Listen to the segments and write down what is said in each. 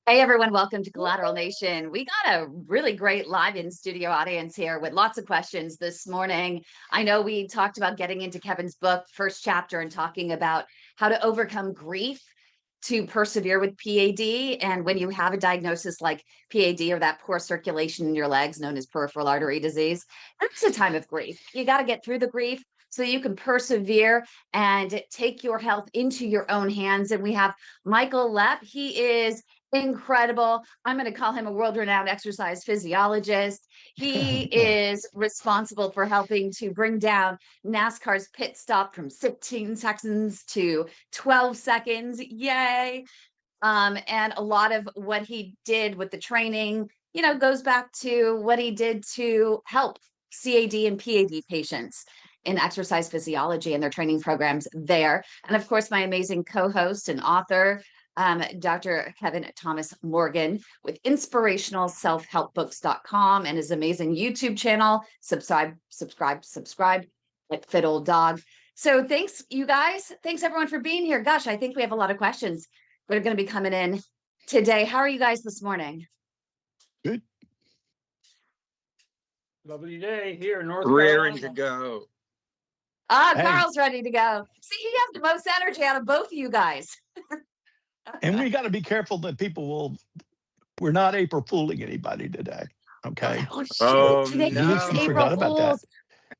Hey everyone, welcome to Collateral Nation. We got a really great live in studio audience here with lots of questions this morning. I know we talked about getting into Kevin's book, first chapter, and talking about how to overcome grief to persevere with PAD. And when you have a diagnosis like PAD or that poor circulation in your legs known as peripheral artery disease, that's a time of grief. You got to get through the grief so you can persevere and take your health into your own hands. And we have Michael Lepp. He is incredible. I'm going to call him a world-renowned exercise physiologist. He is responsible for helping to bring down NASCAR's pit stop from 15 seconds to 12 seconds. Yay. And a lot of what he did with the training, goes back to what he did to help CAD and PAD patients in exercise physiology and their training programs there. And of course, my amazing co-host and author, Dr. Kevin Thomas Morgan with inspirationalselfhelpbooks.com and his amazing YouTube channel. Subscribe at Fit Old Dog. So thanks, you guys. Thanks everyone for being here. Gosh, I think we have a lot of questions that are going to be coming in today. How are you guys this morning? Good. Lovely day here in North Raring Carolina. to go. Carl's ready to go. See, he has the most energy out of both of you guys. And we got to be careful that we're not April fooling anybody today. Okay. Oh, shoot. Oh, Today no. is We April forgot about that. Fool's.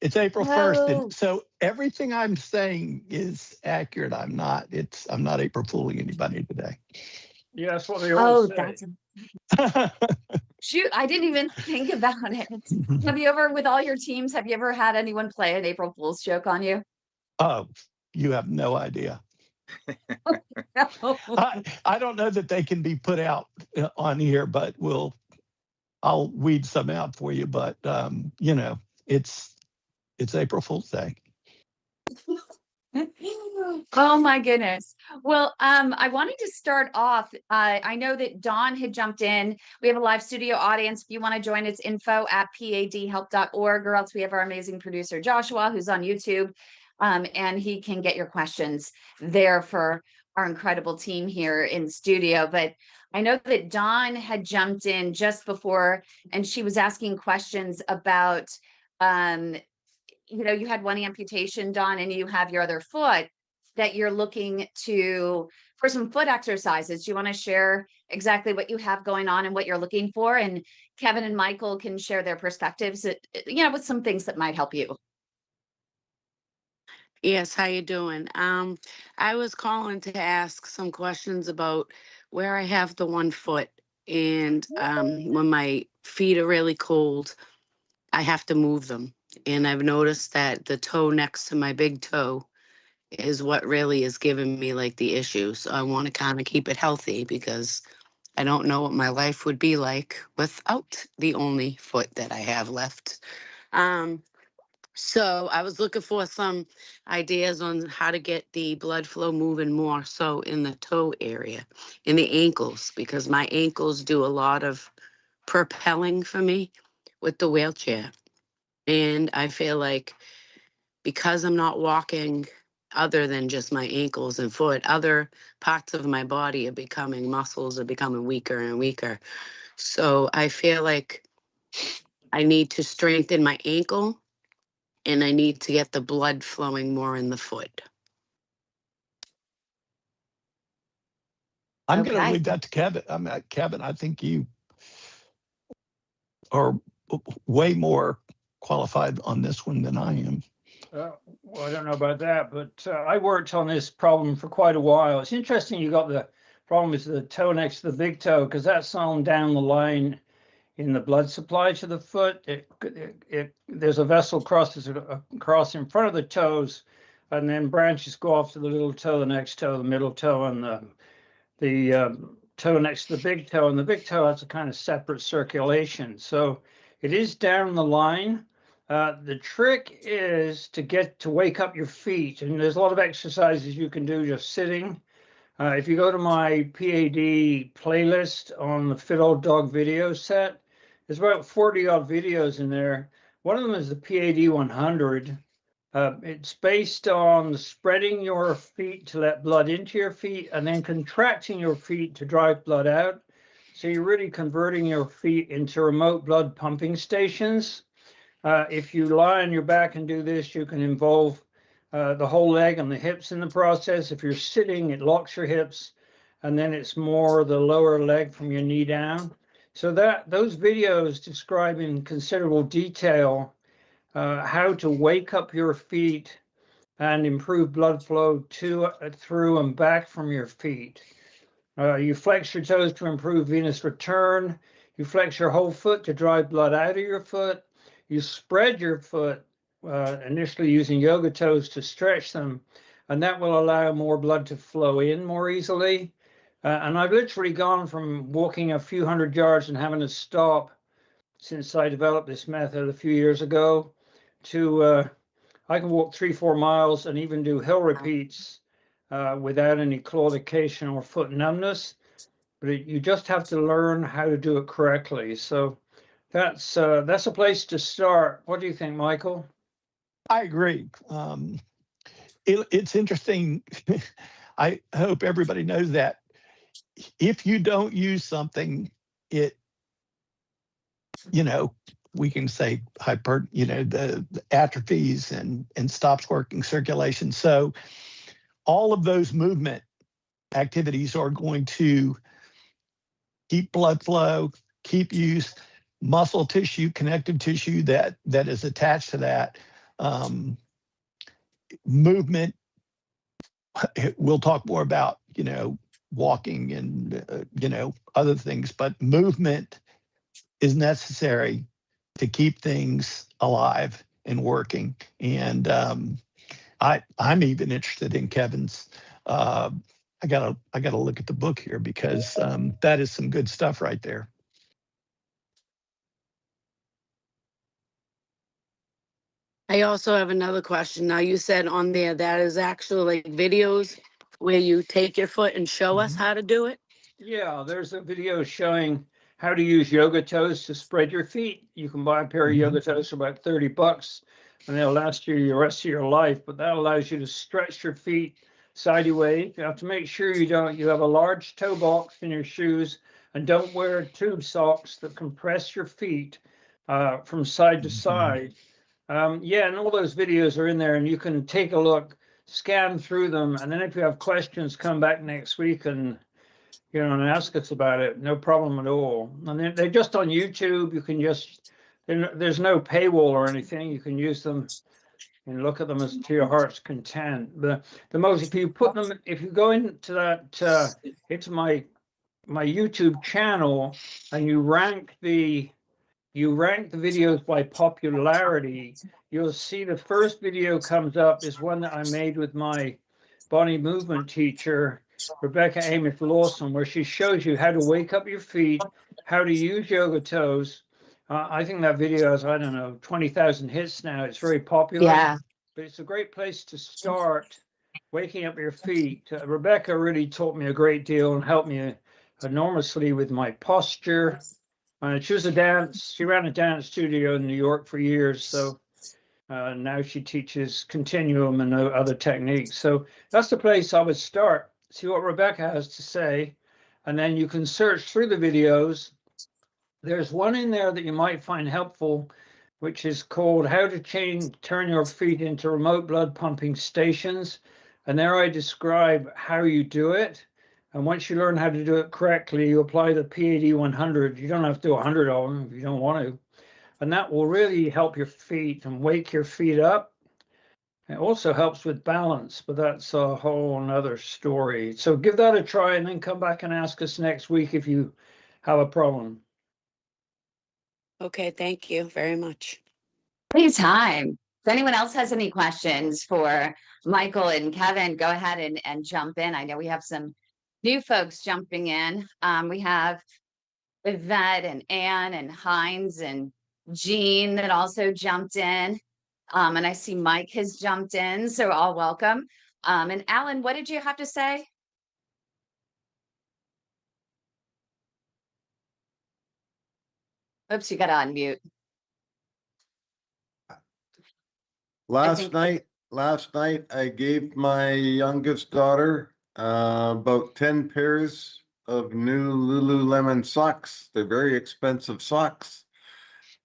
It's April 1st. No. And so everything I'm saying is accurate. I'm not April fooling anybody today. Yeah, that's what they always say. That's shoot. I didn't even think about it. Have you ever, with all your teams, have you ever had anyone play an April Fool's joke on you? Oh, you have no idea. I don't know that they can be put out on here, but I'll weed some out for you. But it's April Fool's Day. Oh my goodness. Well, I wanted to start off. I know that Dawn had jumped in. We have a live studio audience. If you want to join, it's info@padhelp.org, or else we have our amazing producer Joshua, who's on YouTube, and he can get your questions there for our incredible team here in studio. But I know that Dawn had jumped in just before, and she was asking questions about you had one amputation, Dawn, and you have your other foot that you're looking for some foot exercises. Do you want to share exactly what you have going on and what you're looking for? And Kevin and Michael can share their perspectives, with some things that might help you. Yes, how you doing? I was calling to ask some questions about where I have the one foot, and when my feet are really cold, I have to move them. And I've noticed that the toe next to my big toe is what really is giving me like the issue. So I want to kind of keep it healthy because I don't know what my life would be like without the only foot that I have left. So I was looking for some ideas on how to get the blood flow moving more so in the toe area, in the ankles, because my ankles do a lot of propelling for me with the wheelchair. And I feel like because I'm not walking other than just my ankles and foot, other parts of my body muscles are becoming weaker and weaker. So I feel like I need to strengthen my ankle and I need to get the blood flowing more in the foot. I'm going to leave that to Kevin. Kevin, I think you are way more qualified on this one than I am. Well, I don't know about that, but I worked on this problem for quite a while. It's interesting you got the problem with the toe next to the big toe, because that's on down the line in the blood supply to the foot. There's a vessel crosses across in front of the toes, and then branches go off to the little toe, the next toe, the middle toe, and the toe next to the big toe. And the big toe has a kind of separate circulation. So it is down the line. The trick is to wake up your feet, and there's a lot of exercises you can do just sitting. If you go to my P.A.D. playlist on the Fit Old Dog video set, there's about 40 odd videos in there. One of them is the P.A.D. 100. It's based on spreading your feet to let blood into your feet and then contracting your feet to drive blood out. So you're really converting your feet into remote blood pumping stations. If you lie on your back and do this, you can involve the whole leg and the hips in the process. If you're sitting, it locks your hips, and then it's more the lower leg from your knee down. So that those videos describe in considerable detail how to wake up your feet and improve blood flow to, through, and back from your feet. You flex your toes to improve venous return. You flex your whole foot to drive blood out of your foot. You spread your foot, initially using yoga toes to stretch them, and that will allow more blood to flow in more easily. And I've literally gone from walking a few hundred yards and having to stop since I developed this method a few years ago to I can walk 3-4 miles and even do hill repeats without any claudication or foot numbness. But you just have to learn how to do it correctly. So that's a place to start. What do you think, Michael? I agree. It's interesting. I hope everybody knows that if you don't use something, it, we can say the atrophies and stops working circulation. So all of those movement activities are going to keep blood flow, keep use, muscle tissue, connective tissue that is attached to that. Movement, we'll talk more about, walking and, other things, but movement is necessary to keep things alive and working. And I'm even interested in Kevin's. I gotta look at the book here because that is some good stuff right there. I also have another question. Now, you said on there that is actually like videos where you take your foot and show us how to do it. Yeah, there's a video showing how to use yoga toes to spread your feet. You can buy a pair of yoga toes for about $30 and they'll last you the rest of your life, but that allows you to stretch your feet sideways. You have to make sure you have a large toe box in your shoes and don't wear tube socks that compress your feet from side to side. Yeah, and all those videos are in there and you can take a look, scan through them, and then if you have questions, come back next week and and ask us about it. No problem at all. And they're just on YouTube. You can just, there's no paywall or anything. You can use them and look at them as to your heart's content. But the most, if you put them, if you go into that, it's my YouTube channel, and you rank the videos by popularity, you'll see the first video comes up is one that I made with my body movement teacher, Rebecca Amos Lawson, where she shows you how to wake up your feet, how to use yoga toes. I think that video has, I don't know, 20,000 hits now. It's very popular. Yeah. But it's a great place to start waking up your feet. Rebecca really taught me a great deal and helped me enormously with my posture. She ran a dance studio in New York for years. So now she teaches continuum and other techniques. So that's the place I would start. See what Rebecca has to say. And then you can search through the videos. There's one in there that you might find helpful, which is called How to Turn Your Feet into Remote Blood Pumping Stations. And there I describe how you do it. And once you learn how to do it correctly, you apply the P.A.D 100. You don't have to do 100 of them if you don't want to. And that will really help your feet and wake your feet up. It also helps with balance, but that's a whole nother story. So give that a try and then come back and ask us next week if you have a problem. Okay, thank you very much. Anytime. If anyone else has any questions for Michael and Kevin, go ahead and jump in. I know we have some new folks jumping in. We have Yvette and Anne and Heinz and Jean that also jumped in. And I see Mike has jumped in, so all welcome. And Alan, what did you have to say? Oops, you got to unmute. Last night I gave my youngest daughter about 10 pairs of new Lululemon socks. They're very expensive socks.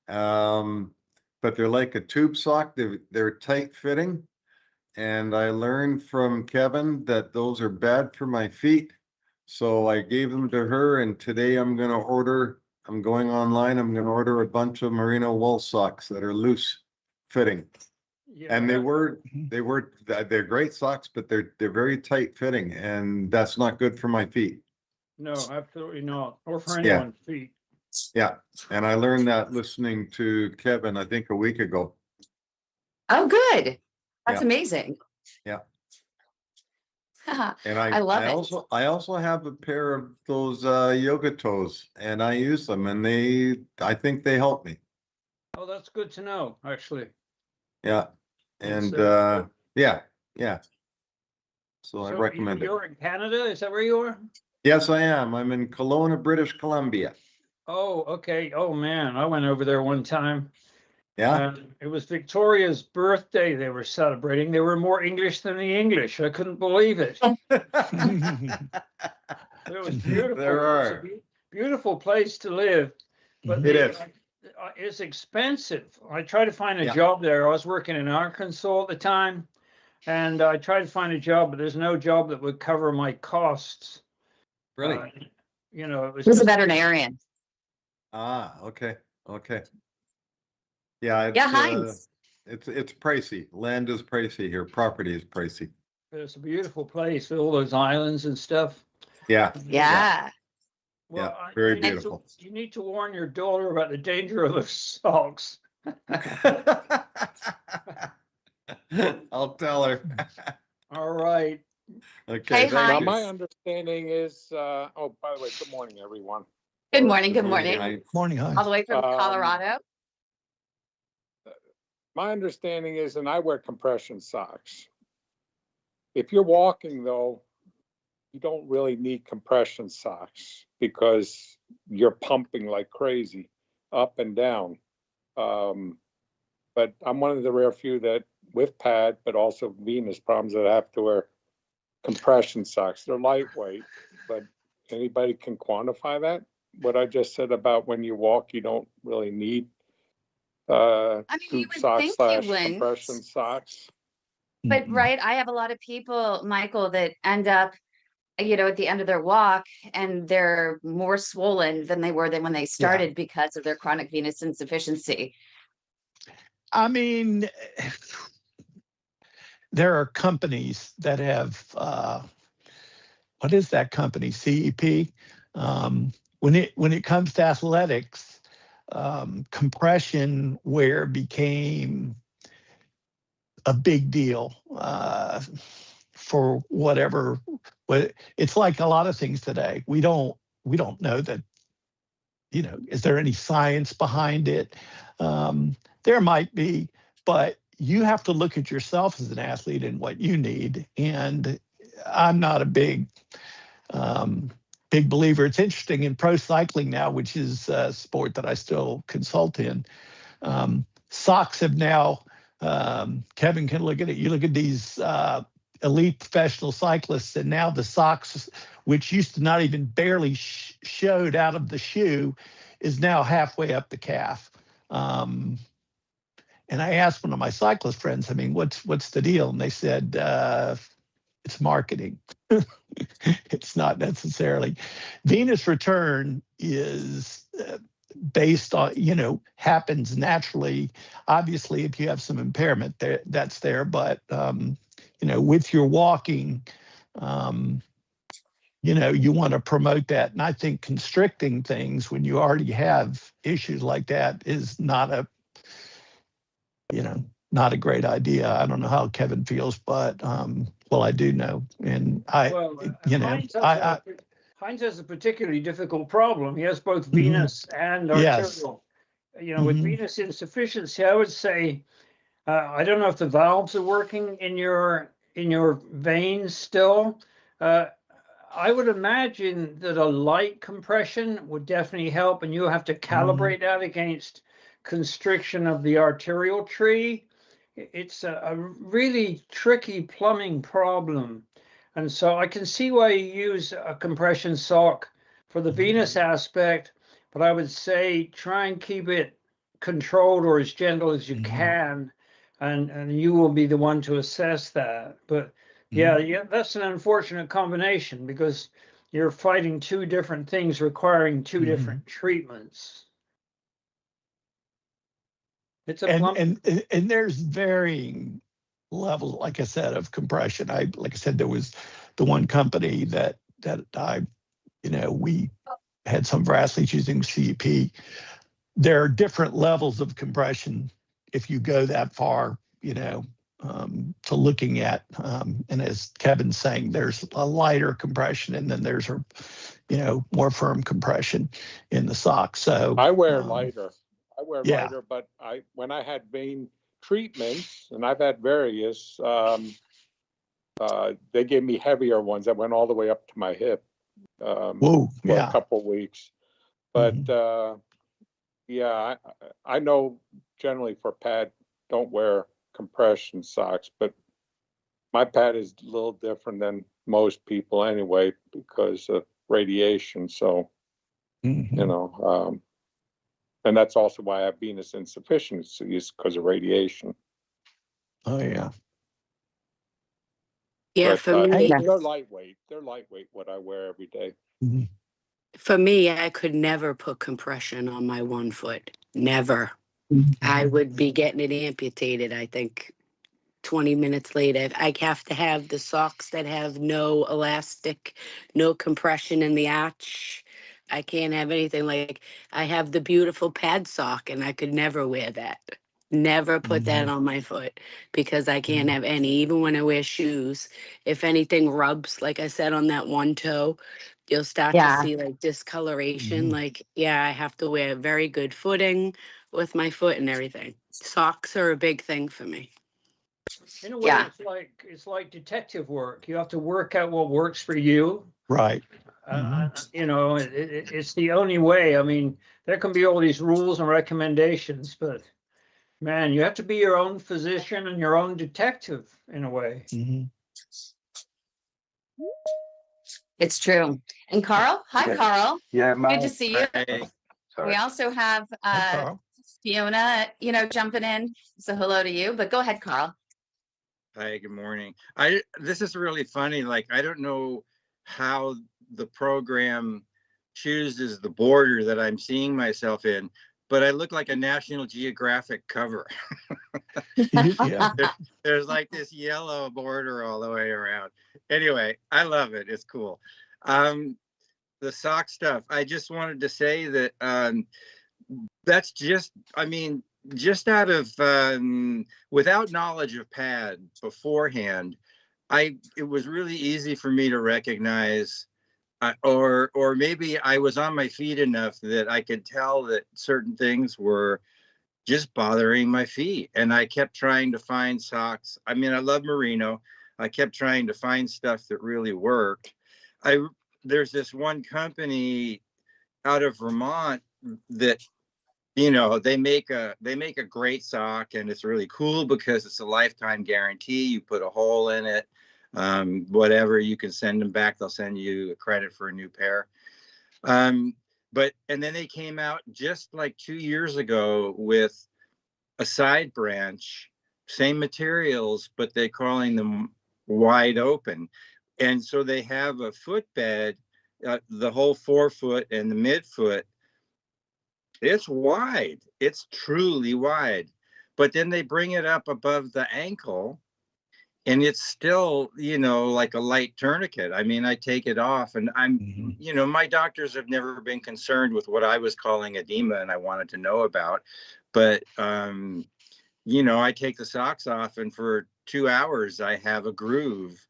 But they're like a tube sock. They're tight fitting. And I learned from Kevin that those are bad for my feet. So I gave them to her, and today I'm going online, I'm going to order a bunch of merino wool socks that are loose fitting. Yeah, And they're great socks, but they're very tight fitting, and that's not good for my feet. no, absolutely not, or for Yeah. anyone's feet. Yeah. And I learned that listening to Kevin, I think a week ago. Oh, good. That's Yeah. amazing. Yeah. I And I love it. also have a pair of those yoga toes, and I use them, and I think they help me. Oh, that's good to know, actually. Yeah. And It's, yeah. So I So recommend it. you're in Canada, is that where you are? Yes, I am. I'm in Kelowna, British Columbia. Oh, okay. Oh, man, I went over there one time. Yeah. It was Victoria's birthday they were celebrating. They were more English than the English. I couldn't believe it. It was beautiful. There are. It was a beautiful place to live, but It is. it's expensive. I tried to find a Yeah. job there. I was working in Arkansas at the time, and I tried to find a job, but there's no job that would cover my costs. Really? You know, it was He was a just, veterinarian. Okay. Yeah, Yeah, Heinz. it's pricey. Land is pricey here. Property is pricey. it's a beautiful place with all those islands and stuff. Yeah. Yeah. Well, Yeah, very you need to- beautiful. You need to warn your daughter about the danger of the socks. I'll tell her. All right. Okay, Hey, thank Now, Heinz. you. my understanding is, oh, by the way, good morning, everyone. Good morning. Good Good morning, morning. Heinz. Morning, All Heinz. the way from Colorado. My understanding is, and I wear compression socks. If you're walking though, you don't really need compression socks because you're pumping like crazy up and down. But I'm one of the rare few that with P.A.D, but also venous problems that have to wear compression socks. They're lightweight, but anybody can quantify that? What I just said about when you walk, you don't really need I mean, you tube would socks think slash you wouldn't, compression socks. but Mm-mm. right, I have a lot of people, Michael, that end up, at the end of their walk and they're more swollen than they were when they started because of their chronic venous insufficiency. I mean, there are companies that have, what is that company? CEP. When it comes to athletics, compression wear became a big deal for whatever. But it's like a lot of things today. We don't know that. Is there any science behind it? There might be, but you have to look at yourself as an athlete and what you need. And I'm not a big believer. It's interesting in pro cycling now, which is a sport that I still consult in. Socks have now, Kevin can look at it. You look at these elite professional cyclists, and now the socks, which used to not even barely showed out of the shoe, is now halfway up the calf. And I asked one of my cyclist friends, I mean, what's the deal? And they said, it's marketing. It's not necessarily. Venous return is based on, happens naturally. Obviously, if you have some impairment, that's there. But, with your walking, you want to promote that. And I think constricting things when you already have issues like that is not a great idea. I don't know how Kevin feels, but I do know. And Heinz has a particularly difficult problem. He has both Mhm. venous and Yes. arterial. With Mhm. venous insufficiency, I would say, I don't know if the valves are working in your veins still. I would imagine that a light compression would definitely help, and you'll have to calibrate that against constriction of the arterial tree. It's a really tricky plumbing problem. And so I can see why you use a compression sock for the venous aspect, but I would say try and keep it controlled or as gentle as you can, and you will be the one to assess that. But yeah, that's an unfortunate combination because you're fighting two different things requiring two different treatments. It's a plump. And there's varying levels, like I said, of compression. Like I said, there was the one company that I, we had some of our athletes using CEP. There are different levels of compression if you go that far, to looking at, and as Kevin's saying, there's a lighter compression and then there's a, more firm compression in the sock. So I wear lighter. Yeah. But when I had vein treatments, and I've had various, they gave me heavier ones that went all the way up to my hip Whoa, for yeah. a couple of weeks. But yeah, I know generally for P.A.D, don't wear compression socks, but my P.A.D is a little different than most people anyway because of radiation. So, and that's also why I have venous insufficiency is because of radiation. Oh yeah. Yeah, But, for me, they're lightweight. They're lightweight what I wear every day. I could never put compression on my one foot. Never. I would be getting it amputated, I think, 20 minutes later. I have to have the socks that have no elastic, no compression in the arch. I can't have anything like, I have the beautiful pad sock and I could never wear that. Never put that on my foot because I can't have any, even when I wear shoes. If anything rubs, like I said, on that one toe, you'll start to see like discoloration. Like, yeah, I have to wear very good footing with my foot and everything. Socks are a big thing for me. In a way, it's like detective work. You have to work out what works for you. Right. It's the only way. I mean, there can be all these rules and recommendations, but man, you have to be your own physician and your own detective in a way. It's true. And Carl, hi, Carl. Yeah, Good to see you. Sorry. We also have Carl. Fiona, jumping in. So hello to you, but go ahead, Carl. Hi, good morning. This is really funny. Like, I don't know how the program chooses the border that I'm seeing myself in, but I look like a National Geographic cover. Yeah. There's like this yellow border all the way around. Anyway, I love it. It's cool. The sock stuff. I just wanted to say that that's just, I mean, just out of without knowledge of P.A.D beforehand, it was really easy for me to recognize, or maybe I was on my feet enough that I could tell that certain things were just bothering my feet, and I kept trying to find socks. I mean, I love merino. I kept trying to find stuff that really worked. There's this one company out of Vermont that, they make a great sock, and it's really cool because it's a lifetime guarantee. You put a hole in it, whatever, you can send them back. They'll send you a credit for a new pair. And then they came out just like 2 years ago with a side branch, same materials, but they're calling them wide open. And so they have a footbed, the whole forefoot and the midfoot. It's wide. It's truly wide. But then they bring it up above the ankle, and it's still, like a light tourniquet. I mean, I take it off, and I'm, my doctors have never been concerned with what I was calling edema and I wanted to know about. But, I take the socks off, and for 2 hours, I have a groove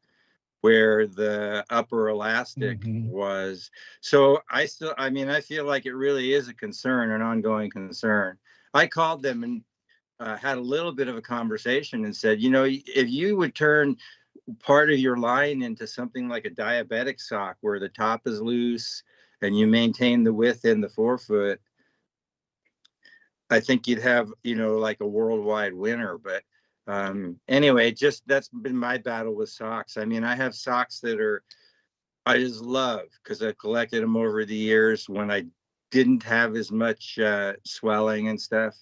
where the upper elastic was. So I feel like it really is a concern, an ongoing concern. I called them and had a little bit of a conversation and said, if you would turn part of your line into something like a diabetic sock where the top is loose and you maintain the width in the forefoot, I think you'd have, like a worldwide winner. But Anyway, just that's been my battle with socks. I mean, I have socks that I just love because I've collected them over the years when I didn't have as much swelling and stuff.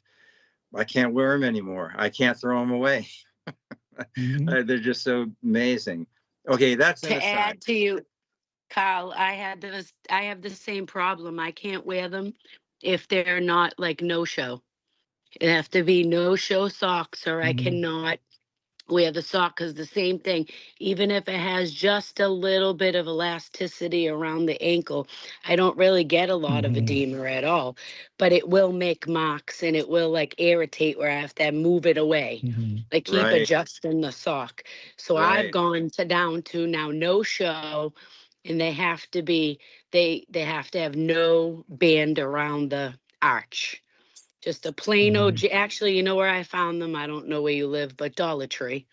I can't wear them anymore. I can't throw them away. They're just so amazing. Okay, that's an To aside. add to you, Kyle, I have the same problem. I can't wear them if they're not like no-show. It have to be no-show socks, or I cannot wear the sock, because the same thing, even if it has just a little bit of elasticity around the ankle, I don't really get a lot of edema at all, but it will make marks and it will like irritate where I have to move it away. Like keep Right. adjusting the sock. So I've Right. gone down to now no show, and they have to be, they have to have no band around the arch. Just a plain old, actually, you know where I found them? I don't know where you live, but Dollar Tree.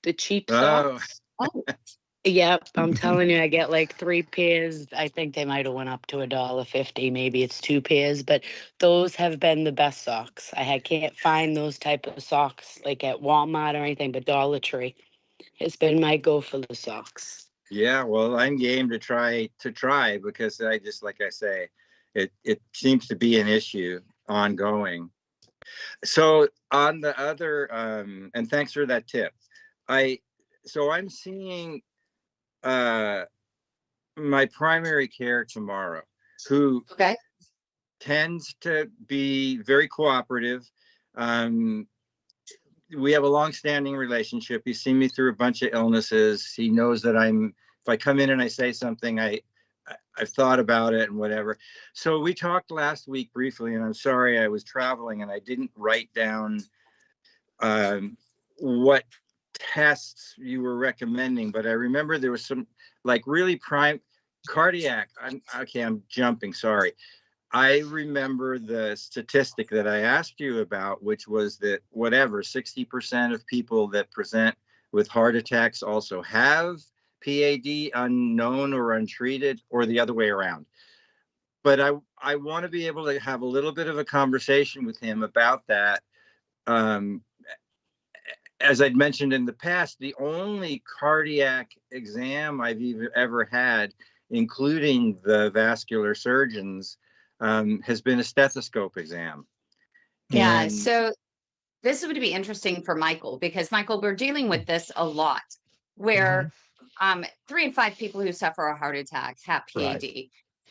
The cheap Oh, socks. Yep, I'm telling you, I get like 3 pairs. I think they might have went up to $1.50. Maybe it's 2 pairs, but those have been the best socks. Can't find those type of socks like at Walmart or anything, but Dollar Tree has been my go for the socks. yeah. Well, I'm game to try because I just, like I say, it seems to be an issue ongoing. So on the other, and thanks for that tip. So I'm seeing my primary care tomorrow, who tends to be very cooperative. We have a long-standing relationship. He's seen me through a bunch of illnesses. He knows that if I come in and I say something, I've thought about it and whatever. So we talked last week briefly, and I'm sorry I was traveling and I didn't write down what tests you were recommending, but I remember there was some like really prime cardiac. I'm jumping, sorry. I remember the statistic that I asked you about, which was that 60% of people that present with heart attacks also have P.A.D. unknown or untreated, or the other way around. But I want to be able to have a little bit of a conversation with him about that. As I'd mentioned in the past, the only cardiac exam I've ever had, including the vascular surgeons, has been a stethoscope exam. Yeah. And So this would be interesting for Michael, because Michael, we're dealing with this a lot, where 3 in 5 people who suffer a heart attack have P.A.D.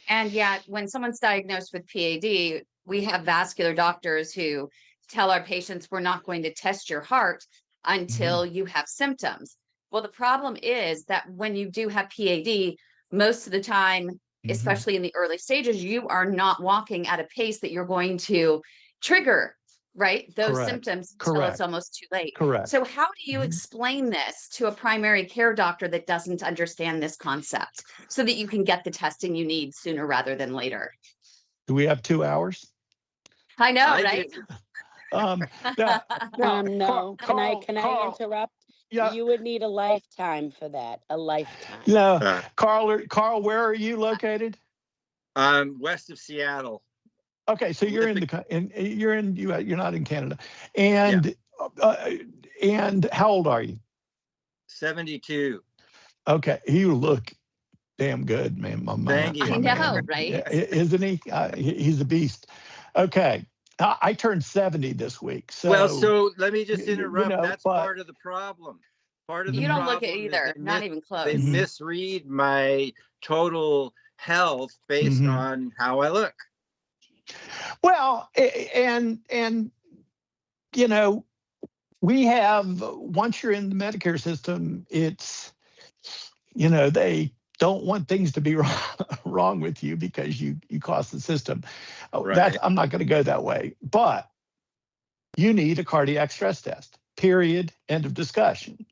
And yet when someone's diagnosed with P.A.D., we have vascular doctors who tell our patients, we're not going to test your heart until you have symptoms. Well, the problem is that when you do have P.A.D., most of the time, especially in the early stages, you are not walking at a pace that you're going to trigger, right, those symptoms until it's almost too late. So how do you explain this to a primary care doctor that doesn't understand this concept, so that you can get the testing you need sooner rather than later? Do we have 2 hours? I know, right? No. Can I interrupt? Yeah. You would need a lifetime for that. A lifetime. No, Carl, where are you located? West of Seattle. Okay, so you're you're not in Canada, and and how old are you? 72. Okay, you look damn good, man. Thank you. I know, right? Isn't he? He's a beast. Okay, I turned 70 this week. So let me just interrupt. That's but part of the problem. Part of the You don't look problem it is either, not even close. they misread my total health based on how I look. Well, and we have, once you're in the Medicare system, it's, they don't want things to be wrong with you because you cost the system. Right. I'm not going to go that way, but you need a cardiac stress test, period, end of discussion.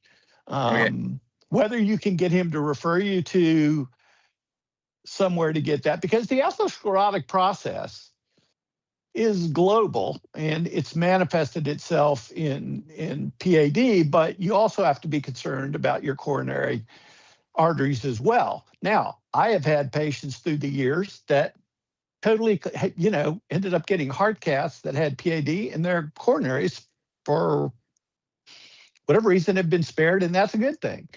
Whether you can get him to refer you to somewhere to get that, because the atherosclerotic process is global and it's manifested itself in P.A.D., but you also have to be concerned about your coronary arteries as well. Now, I have had patients through the years that totally, ended up getting heart caths that had P.A.D. in their coronaries for whatever reason, have been spared, and that's a good thing.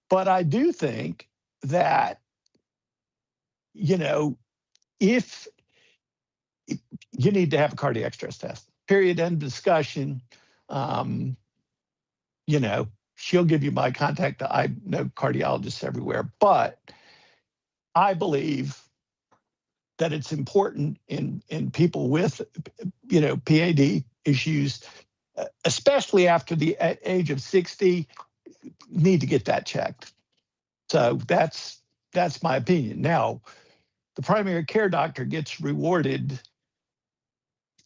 But I do think that, you know, if you need to have a cardiac stress test, period, end of discussion. You know, she'll give you my contact. I know cardiologists everywhere, but I believe that it's important in people with, you know, P.A.D. issues, especially after the age of 60, need to get that checked. So that's my opinion. Now, the primary care doctor gets rewarded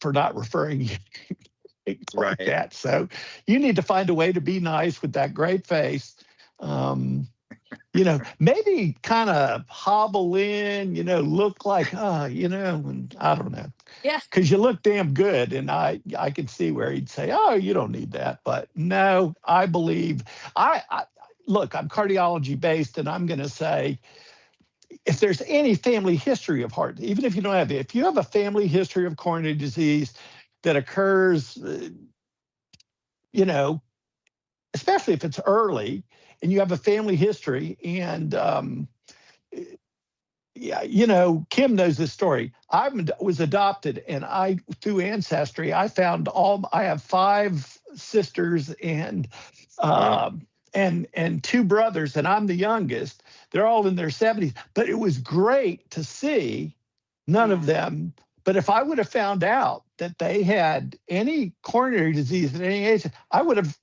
for not referring you things like Right. that. So you need to find a way to be nice with that great face. You know, maybe kind of hobble in, you know, look like, you know, and I don't know. Yeah. Because you look damn good. And I can see where he'd say, oh, you don't need that. But no, I believe, look, I'm cardiology based, and I'm going to say, if there's any family history of heart, even if you don't have it, if you have a family history of coronary disease that occurs, you know, especially if it's early and you have a family history, and yeah, you know, Kim knows this story. I was adopted, and through Ancestry, I found I have 5 sisters and and 2 brothers, and I'm the youngest. They're all in their 70s, but it was great to see none of them. But if I would have found out that they had any coronary disease at any age, I would have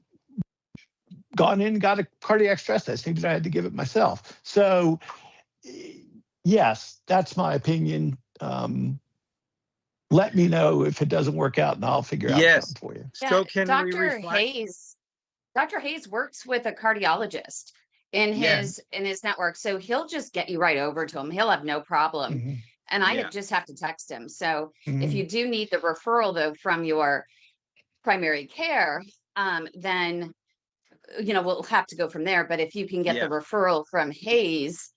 gone in and got a cardiac stress test, even though I had to give it myself. So yes, that's my opinion. Let me know if it doesn't work out, and I'll figure out Yes. something for you. Yeah, So can we Dr. refine? Dr. Hayes works with a cardiologist in Yeah. his network. So he'll just get you right over to him. He'll have no problem. Mhm. And I Yeah. just have to text him. So if Mhm. you do need the referral though from your primary care, then you know we'll have to go from there. But if you can get the Yeah. referral from Hayes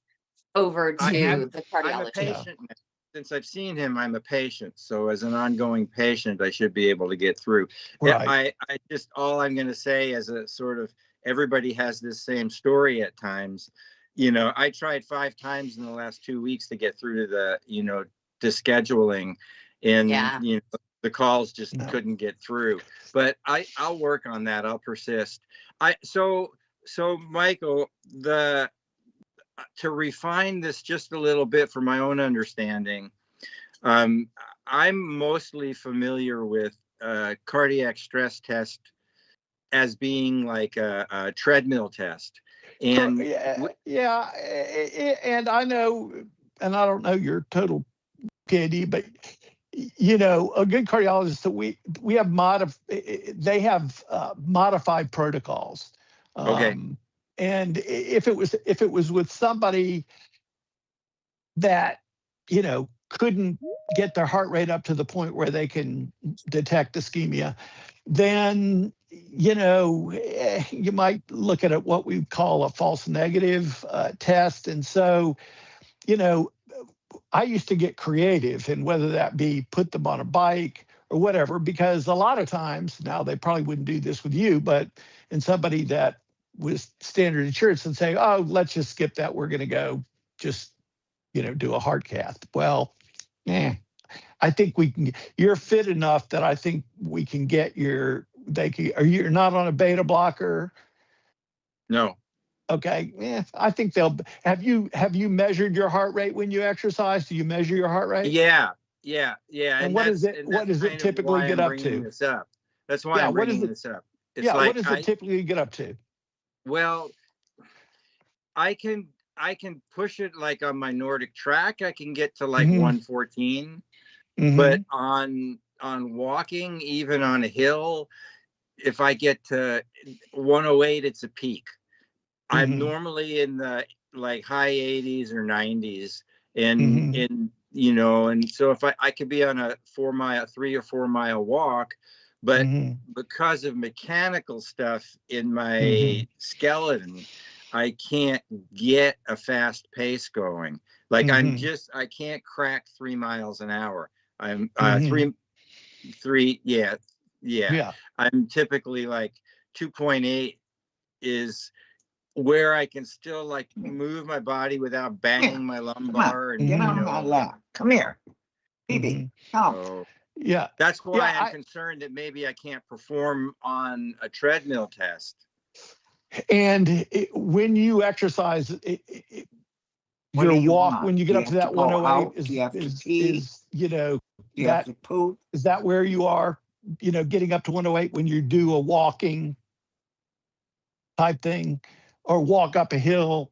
over to the I'm a cardiologist. patient now. Since I've seen him, I'm a patient. So as an ongoing patient, I should be able to get through. Right. I just, all I'm going to say as a sort of, everybody has this same story at times. You know, I tried 5 times in the last 2 weeks to get through to the, you know, to scheduling, and, Yeah. you know, the calls just No. couldn't get through. But I'll work on that. I'll persist. So Michael, to refine this just a little bit for my own understanding, I'm mostly familiar with cardiac stress test as being like a treadmill test. And Yeah, and I know, and I don't know your total P.A.D., but you know, a good cardiologist that we have they have modified protocols. Okay. And if it was with somebody that, you know, couldn't get their heart rate up to the point where they can detect ischemia, then, you know, you might look at what we call a false negative test. And so, you know, I used to get creative, and whether that be put them on a bike or whatever, because a lot of times, now they probably wouldn't do this with you, but in somebody that was standard insurance, and say, oh, let's just skip that. We're going to go just, you know, do a heart cath. Well, I think you're fit enough that I think we can get you're not on a beta blocker? No. Okay. I think have you measured your heart rate when you exercise? Do you measure your heart rate? Yeah. And what does it typically get up to? This up. That's why Yeah, I'm what is bringing it? this up. It's Yeah, like, what does it typically get up to? well, I can push it like on my Nordic track. I can get to like 114, but on walking, even on a hill, if I get to 108, it's a peak. I'm normally in the like high 80s or 90s, and you know, and so if I could be on a 3 or 4 mile walk, but because of mechanical stuff in my skeleton, I can't get a fast pace going. Like I can't crack 3 miles an hour. I'm three. Yeah. I'm typically like 2.8 is where I can still like move my body without banging my lumbar and Get you on my lap. Come here. Phoebe, come. so Yeah. that's why Yeah, I'm concerned that maybe I can't perform on a treadmill test. And when you exercise, What your do you walk, want? when you Do get you up to have to that go 108 out? Do you have to pee? you know, Do you have that to poop? is that where you are, you know, getting up to 108 when you do a walking type thing or walk up a hill?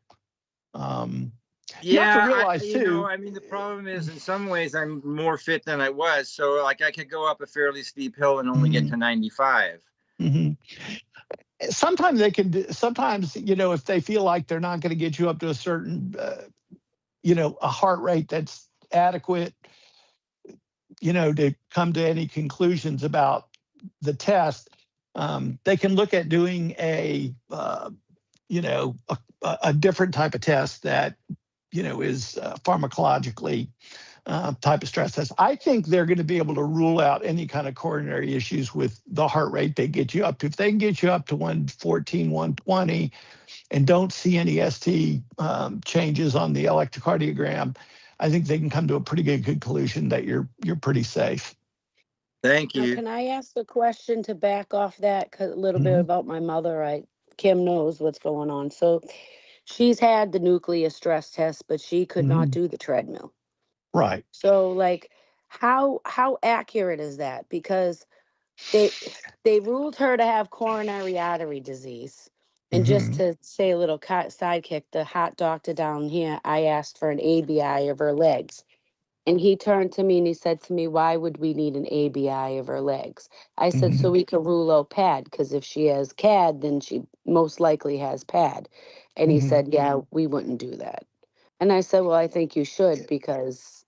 You have to Yeah, realize you know, too. I mean, the problem is in some ways I'm more fit than I was. So like I could go up a fairly steep hill and only get to 95. Mhm. Sometimes they can do, sometimes, you know, if they feel like they're not going to get you up to a certain, you know, a heart rate that's adequate, you know, to come to any conclusions about the test, they can look at doing a, you know, a different type of test that, you know, is pharmacologically type of stress test. I think they're going to be able to rule out any kind of coronary issues with the heart rate they get you up to. If they can get you up to 114, 120 and don't see any ST changes on the electrocardiogram, I think they can come to a pretty good conclusion that you're pretty safe. Thank Now, you. can I ask a question to back off that? 'Cause a little bit Mhm. about my mother. Kim knows what's going on. So she's had the nuclear stress test, but she could not Mhm. do the treadmill. Right. So like, how accurate is that? Because they they ruled her to have coronary artery disease. And just Mhm. to say a little sidekick, the heart doctor down here, I asked for an ABI of her legs. And he turned to me and he said to me, "Why would we need an ABI of her legs?" I said, "So Mhm. we can rule out PAD, because if she has CAD, then she most likely has PAD." And he Mhm. said, "Yeah, we wouldn't do that." And I said, "Well, I think you should, because,"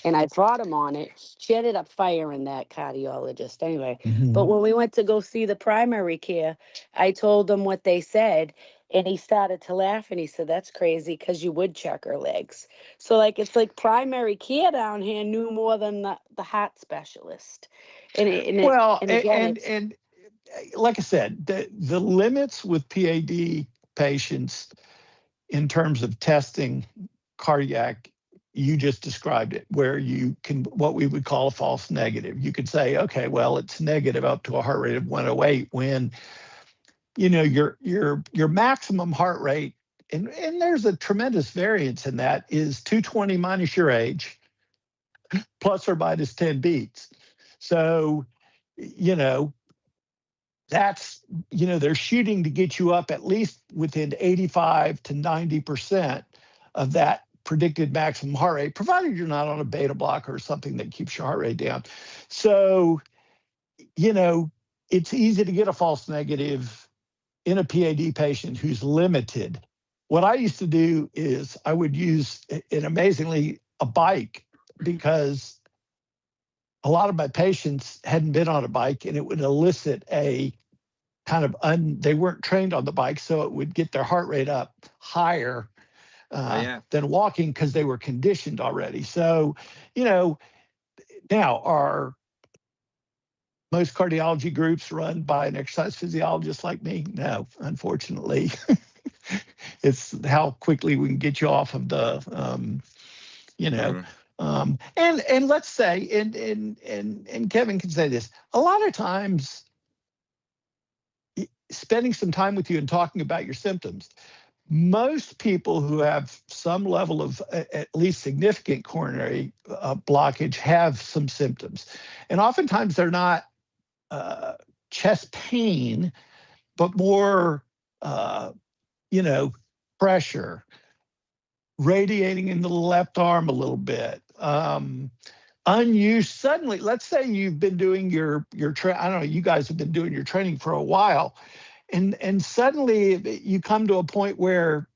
and I fought him on it. She ended up firing that cardiologist anyway. But Mhm. when we went to go see the primary care, I told him what they said, and he started to laugh and he said, "That's crazy, because you would check her legs." So like, it's like primary care down here knew more than the heart specialist. Well, And again, it's and like I said, the limits with PAD patients in terms of testing cardiac, you just described it, where you can, what we would call a false negative. You could say, okay, well, it's negative up to a heart rate of 108 when, you know, your maximum heart rate, and there's a tremendous variance in that, is 220 minus your age, plus or minus 10 beats. So, you know, that's, you know, they're shooting to get you up at least within 85 to 90% of that predicted maximum heart rate, provided you're not on a beta blocker or something that keeps your heart rate down. So, you know, it's easy to get a false negative in a PAD patient who's limited. What I used to do is I would use, and amazingly, a bike, because a lot of my patients hadn't been on a bike and it would elicit a kind of they weren't trained on the bike, so it would get their heart rate up higher than walking because they were conditioned already. So, you know, now are most cardiology groups run by an exercise physiologist like me? No, unfortunately. It's how quickly we can get you off of the, you know, and let's say, and Kevin can say this, a lot of times spending some time with you and talking about your symptoms, most people who have some level of at least significant coronary blockage have some symptoms. And oftentimes they're not chest pain, but more, you know, pressure, radiating in the left arm a little bit. Unused suddenly, let's say you've been doing your I don't know, you guys have been doing your training for a while, and suddenly you come to a point where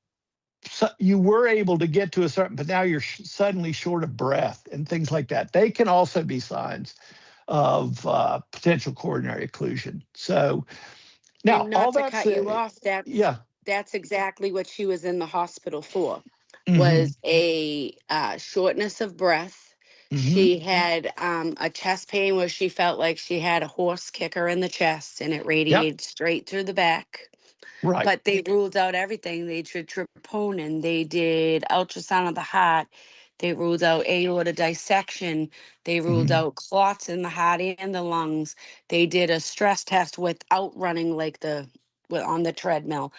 you were able to get to a certain, but now you're suddenly short of breath and things like that. They can also be signs of potential coronary occlusion. So now, and all not to that cut you said, off, yeah. that's exactly what she was in the hospital for, Mm-hmm. was a shortness of breath. Mm-hmm. She had a chest pain where she felt like she had a horse kick her in the chest, and it Yep. radiated straight through the back. Right. But they ruled out everything. They did troponin. They did ultrasound of the heart. They ruled out aorta dissection. They ruled Mhm. out clots in the heart and the lungs. They did a stress test without running on the treadmill.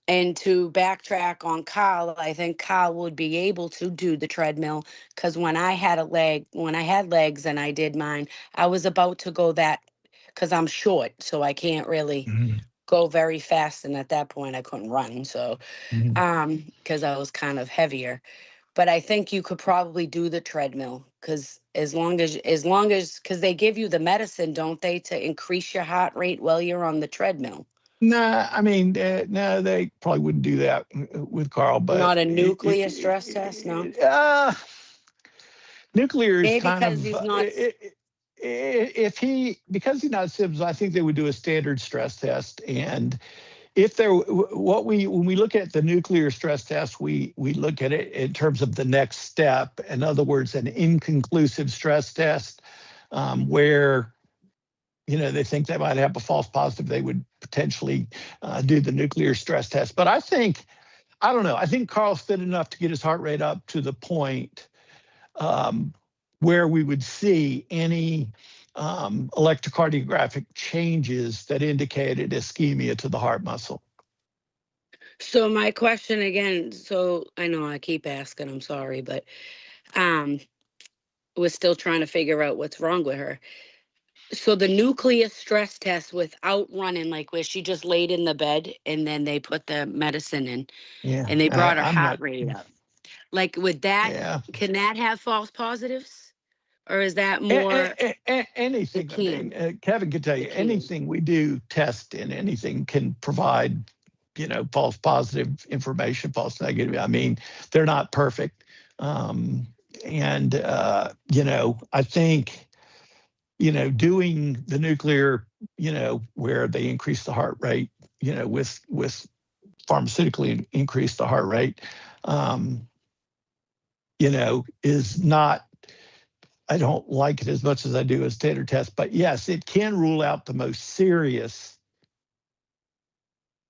And to backtrack on Carl, I think Carl would be able to do the treadmill because when I had legs and I did mine, I was about to go that because I'm short, so I can't really Mhm. go very fast. And at that point, I couldn't run. So, Mhm. because I was kind of heavier. But I think you could probably do the treadmill because because they give you the medicine, don't they, to increase your heart rate while you're on the treadmill? Nah, I mean, no, they probably wouldn't do that with Carl, but Not a nuclear stress test, no? nuclear is Maybe kind because of he's not. because he's not symptoms, I think they would do a standard stress test. And if there, what we when we look at the nuclear stress test, we look at it in terms of the next step. In other words, an inconclusive stress test where they think they might have a false positive, they would potentially do the nuclear stress test. But I don't know. I think Carl's fit enough to get his heart rate up to the point um, where we would see any electrocardiographic changes that indicated ischemia to the heart muscle. So my question again, so I know I keep asking, I'm sorry, but um we're still trying to figure out what's wrong with her. So the nuclear stress test without running, like where she just laid in the bed and then they put the medicine in Yeah, and they brought her I'm heart not. rate up. Like with that, Yeah, can that have false positives? Or is that more it anything. I mean, can? Kevin can tell you It can. anything we do test in anything can provide, false positive information, false negative. I mean, they're not perfect. Um, and, I think, doing the nuclear, where they increase the heart rate, with pharmaceutically increase the heart rate, um, is not, I don't like it as much as I do a standard test, but yes, it can rule out the most serious,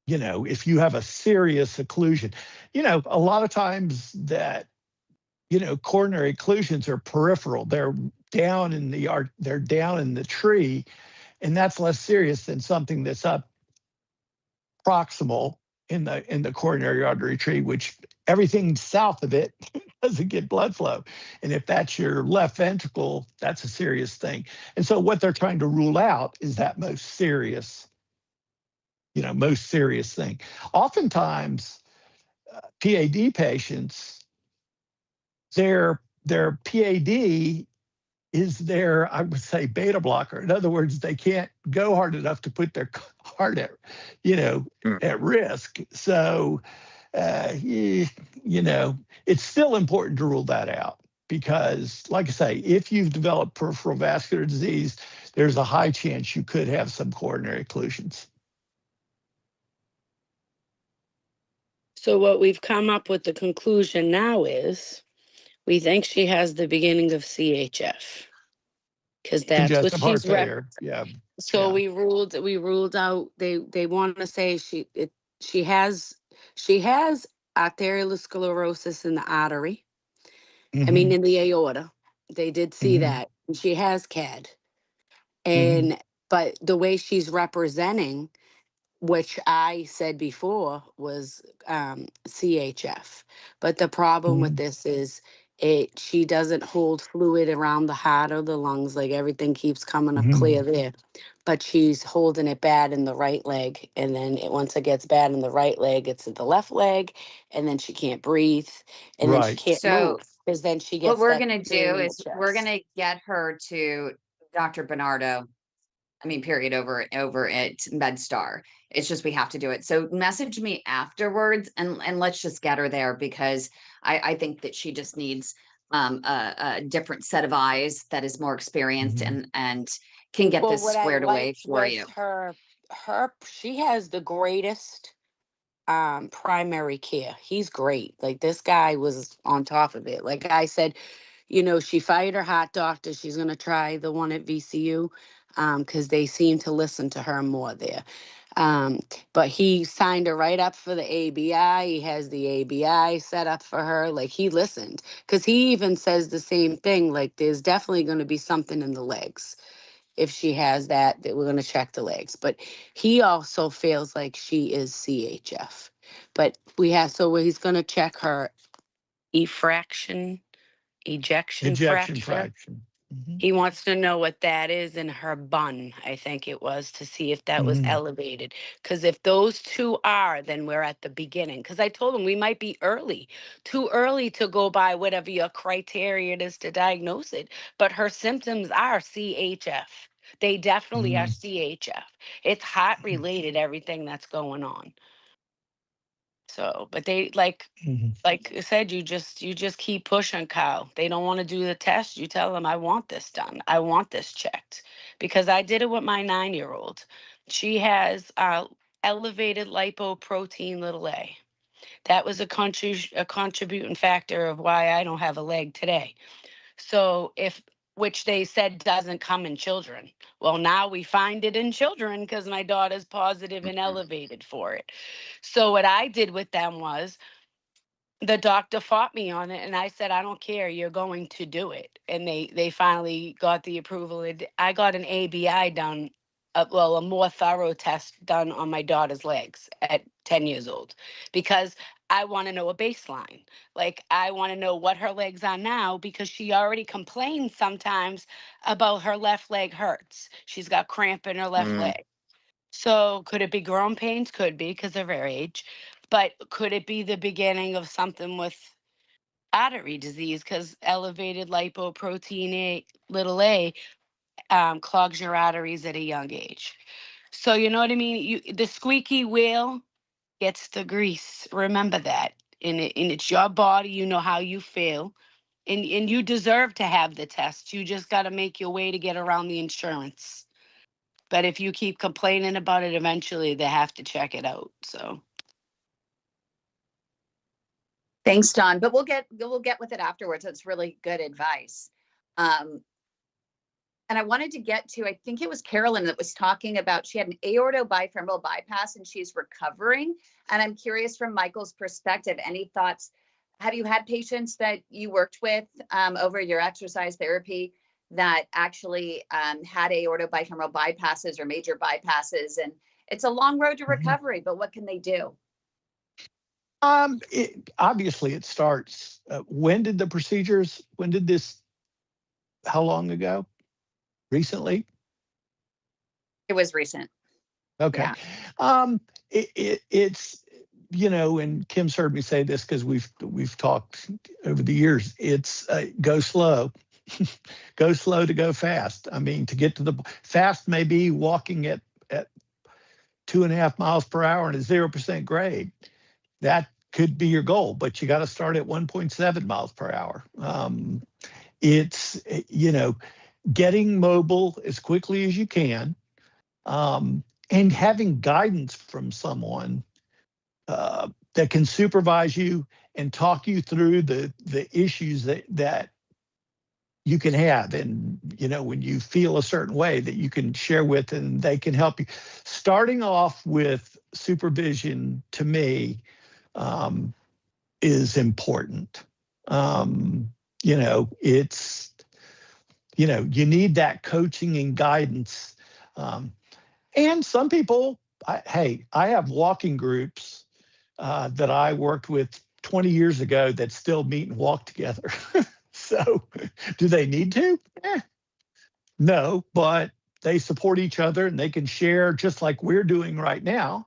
if you have a serious occlusion. A lot of times that, coronary occlusions are peripheral. They're down in the art, they're down in the tree, and that's less serious than something that's up proximal in the coronary artery tree, which everything south of it doesn't get blood flow. And if that's your left ventricle, that's a serious thing. And so what they're trying to rule out is that most serious thing. Oftentimes, P.A.D. patients, their P.A.D. is their, I would say, beta blocker. In other words, they can't go hard enough to put their heart at risk. So, it's still important to rule that out because, like I say, if you've developed peripheral vascular disease, there's a high chance you could have some coronary occlusions. So what we've come up with the conclusion now is we think she has the beginning of CHF because that's what Congestive heart she's failure. Yeah. so Yeah. we ruled out they want to say she has arterial sclerosis in the artery. I mean Hmm. in the aorta. They did see Hmm. that. And she has CAD. Hmm. And but the way she's representing, which I said before was CHF. But the problem with Hmm. this is she doesn't hold fluid around the heart or the lungs, like everything keeps coming up Hmm. clear there. But she's holding it bad in the right leg. And then once it gets bad in the right leg, it's in the left leg. And then she can't breathe. And then she Right. can't So move because then she what gets we're that going to pain do in the is we're going chest. to get her to Dr. Bernardo. I mean, period, over at MedStar. It's just we have to do it. So message me afterwards and let's just get her there because I think that she just needs a different set of eyes that is more experienced Hmm. and can get Well, this what I squared away liked for was you. she has the greatest primary care. He's great. Like this guy was on top of it. Like I said, she fired her heart doctor. She's gonna try the one at VCU because they seem to listen to her more there. But he signed her right up for the ABI. He has the ABI set up for her. Like, he listened, because he even says the same thing. Like, there's definitely going to be something in the legs. If she has that, that we're going to check the legs. But he also feels like she is CHF. But so he's going to check her ejection Ejection fracture. fraction. Mhm. He wants to know what that is in her bun, I think it was, to see if that was Mhm. elevated. Because if those two are, then we're at the beginning. Because I told him we might be too early to go by whatever your criteria is to diagnose it. But her symptoms are CHF. They definitely are Mhm. CHF. It's heart related, everything that's going on. So, but they Mhm. like I said, you just keep pushing, Kyle. They don't want to do the test. You tell them, I want this done. I want this checked. Because I did it with my 9-year-old. She has elevated lipoprotein little a. That was a contributing factor of why I don't have a leg today. So which they said doesn't come in children. Well, now we find it in children because my daughter's positive and elevated for it. So what I did with them was, the doctor fought me on it, and I said, I don't care, you're going to do it. And they finally got the approval. I got an ABI done, a more thorough test done on my daughter's legs at 10 years old, because I want to know a baseline. Like, I want to know what her legs are now, because she already complains sometimes about her left leg hurts. She's got cramp in her left Mm. leg. So could it be growing pains? Could be, because of her age. But could it be the beginning of something with artery disease? Because elevated lipoprotein little a clogs your arteries at a young age. So you know what I mean? The squeaky wheel gets the grease. Remember that. And it's your body. You know how you feel. And you deserve to have the test. You just got to make your way to get around the insurance. But if you keep complaining about it, eventually they have to check it out. So Thanks, Don. But we'll get with it afterwards. That's really good advice. And I wanted to get to, I think it was Carolyn that was talking about, she had an aortobifemoral bypass and she's recovering. And I'm curious, from Michael's perspective, any thoughts? Have you had patients that you worked with over your exercise therapy that actually had aortobifemoral bypasses or major bypasses? And it's a long road to recovery, but what can they do? Obviously it starts. When did this, how long ago? Recently? It was recent. Okay. Yeah. It's, and Kim's heard me say this because we've talked over the years. It's go slow. Go slow to go fast. I mean, to get to the fast may be walking at 2.5 miles per hour and a 0% grade. That could be your goal, but you got to start at 1.7 miles per hour. It's, getting mobile as quickly as you can, and having guidance from someone that can supervise you and talk you through the issues that you can have, and when you feel a certain way, that you can share with and they can help you. Starting off with supervision, to me, is important. It's, you need that coaching and guidance. And some people, I have walking groups that I worked with 20 years ago that still meet and walk together. So do they need to? No, but they support each other and they can share, just like we're doing right now,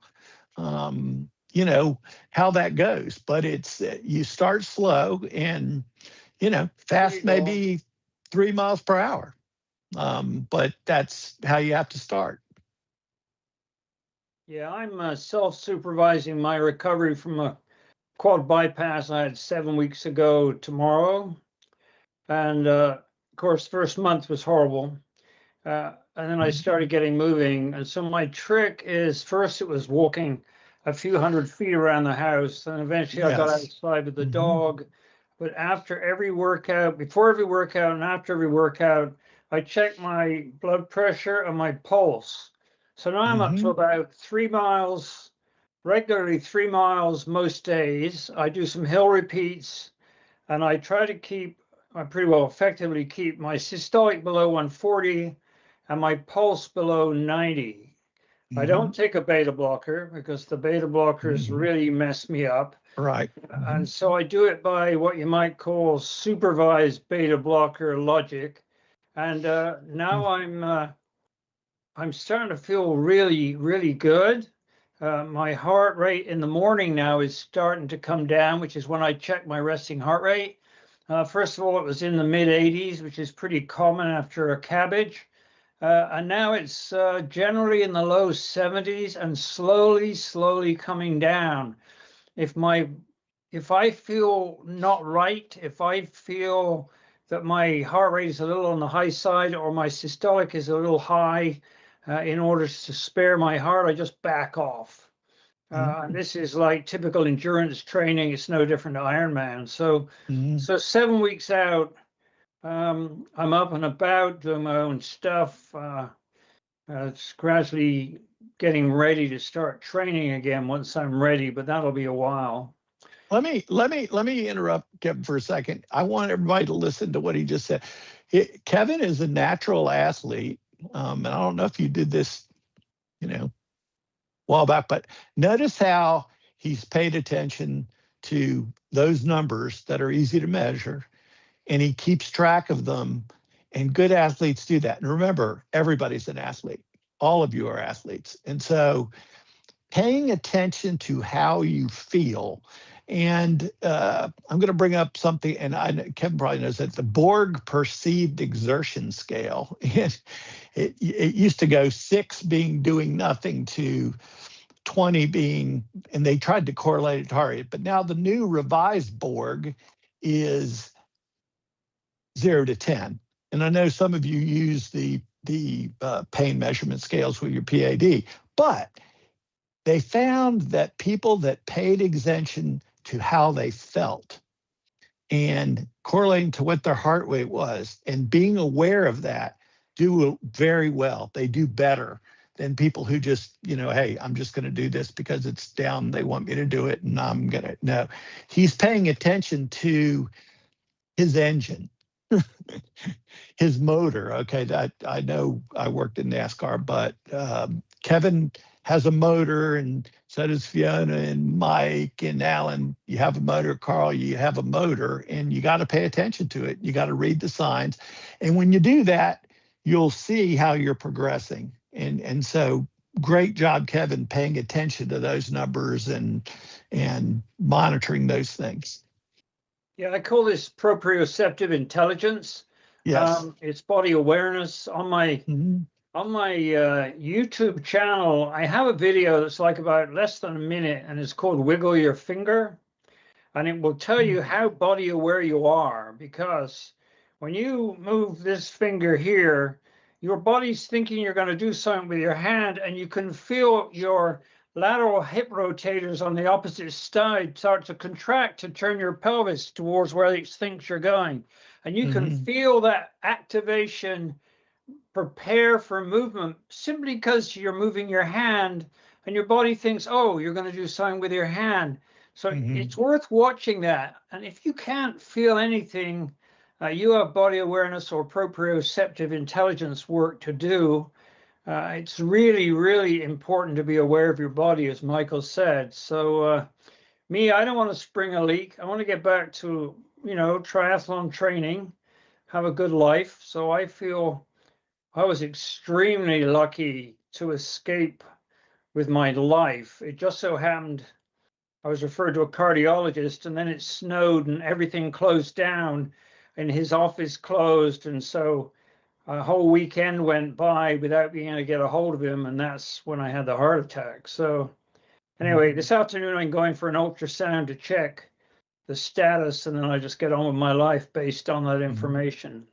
how that goes. But it's, you start slow, and, fast maybe 3 miles per hour. But that's how you have to start. Yeah, I'm self-supervising my recovery from a quad bypass I had 7 weeks ago tomorrow. And of course, first month was horrible. And then I started getting moving. And so my trick is, first it was walking a few hundred feet around the house. And eventually I got Yes. outside with the dog. But after every workout, before every workout and after every workout, I check my blood pressure and my pulse. So now I'm up to about 3 miles, regularly 3 miles most days. I do some hill repeats, and I try to keep, I pretty well effectively keep my systolic below 140 and my pulse below 90. I don't take a beta blocker because the beta blockers really mess me up. Right. And so I do it by what you might call supervised beta blocker logic. And now I'm starting to feel really, really good. My heart rate in the morning now is starting to come down, which is when I check my resting heart rate. First of all, it was in the mid 80s, which is pretty common after a cabbage. And now it's generally in the low 70s and slowly coming down. If I feel not right, if I feel that my heart rate is a little on the high side or my systolic is a little high, in order to spare my heart, I just back off. This is like typical endurance training. It's no different to Ironman. So 7 weeks out, I'm up and about doing my own stuff. It's gradually getting ready to start training again once I'm ready, but that'll be a while. Let me interrupt Kevin for a second. I want everybody to listen to what he just said. Kevin is a natural athlete, and I don't know if you did this, a while back, but notice how he's paid attention to those numbers that are easy to measure, and he keeps track of them. And good athletes do that. And remember, everybody's an athlete. All of you are athletes, and so paying attention to how you feel. And I'm going to bring up something, and Kevin probably knows that the Borg perceived exertion scale. And it used to go 6 being doing nothing to 20 being, and they tried to correlate it to heart rate. But now the new revised Borg is 0 to 10. And I know some of you use the pain measurement scales with your P.A.D., but they found that people that paid attention to how they felt and correlating to what their heart rate was and being aware of that do very well. They do better than people who just, hey, I'm just going to do this because it's down. They want me to do it and I'm going to. No, he's paying attention to his engine, his motor. Okay, that I know I worked in NASCAR, but Kevin has a motor, and so does Fiona and Mike and Alan. You have a motor, Carl, you have a motor, and you got to pay attention to it. You got to read the signs. And when you do that, you'll see how you're progressing. And so great job, Kevin, paying attention to those numbers and monitoring those things. Yeah, I call this proprioceptive intelligence. Yes. It's body awareness. On my YouTube channel, I have a video that's like about less than a minute, and it's called Wiggle Your Finger. And it will tell you how body aware you are, because when you move this finger here, your body's thinking you're going to do something with your hand, and you can feel your lateral hip rotators on the opposite side start to contract to turn your pelvis towards where it thinks you're going. And you can feel that activation prepare for movement simply because you're moving your hand and your body thinks, oh, you're going to do something with your hand. So it's worth watching that. And if you can't feel anything, you have body awareness or proprioceptive intelligence work to do. It's really, really important to be aware of your body, as Michael said. So me, I don't want to spring a leak. I want to get back to, triathlon training, have a good life. So I feel I was extremely lucky to escape with my life. It just so happened I was referred to a cardiologist, and then it snowed and everything closed down and his office closed. And so a whole weekend went by without being able to get a hold of him. And that's when I had the heart attack. So anyway, this afternoon I'm going for an ultrasound to check the status, and then I just get on with my life based on that information.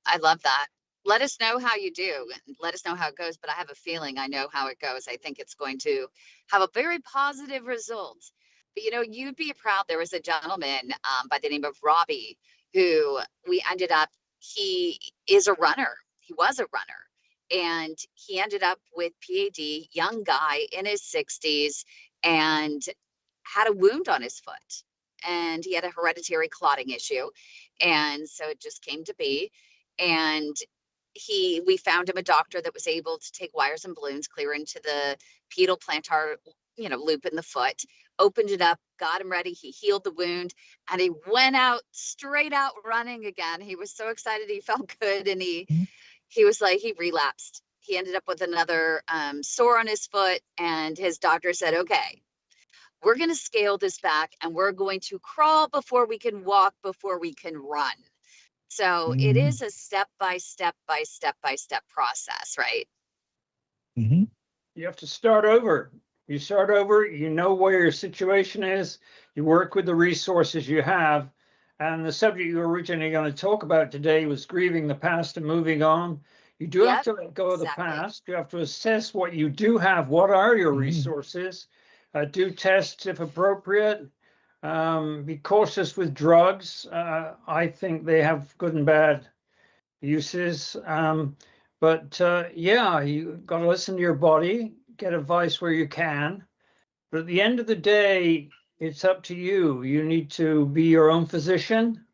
I love that. Let us know how you do. Let us know how it goes. But I have a feeling I know how it goes. I think it's going to have a very positive result. But you'd be proud. There was a gentleman by the name of Robbie who we ended up, he is a runner. he was a runner, and he ended up with PAD, young guy in his 60s, and had a wound on his foot, and he had a hereditary clotting issue, and so it just came to be. And we found him a doctor that was able to take wires and balloons clear into the pedal plantar, loop in the foot, opened it up, got him ready. He healed the wound, and he went out straight out running again. He was so excited. He felt good. And he was like, he relapsed. He ended up with another sore on his foot, and his doctor said, okay, we're going to scale this back, and we're going to crawl before we can walk, before we can run. So it is a step by step process, right? Mm-hmm. You have to start over. You start over, you know where your situation is, you work with the resources you have. And the subject you were originally going to talk about today was grieving the past and moving on. You do have to let go of the past. You have to assess what you do have. What are your resources? Do tests if appropriate. Be cautious with drugs. I think they have good and bad uses. Yeah, you got to listen to your body, get advice where you can. But at the end of the day, it's up to you. You need to be your own physician,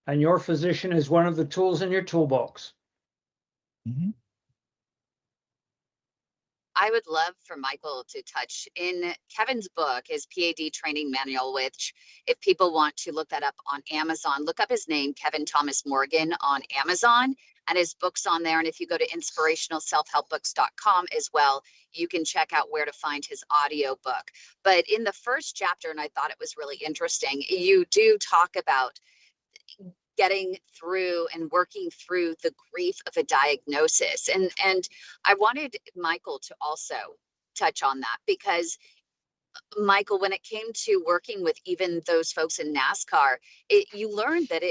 and your physician is one of the tools in your toolbox. Mm-hmm. I would love for Michael to touch in Kevin's book, his PAD training manual, which if people want to look that up on Amazon, look up his name, Kevin Thomas Morgan, on Amazon, and his book's on there. And if you go to inspirationalselfhelpbooks.com as well, you can check out where to find his audio book. But in the first chapter, and I thought it was really interesting, you do talk about getting through and working through the grief of a diagnosis. And I wanted Michael to also touch on that, because Michael, when it came to working with even those folks in NASCAR, you learned that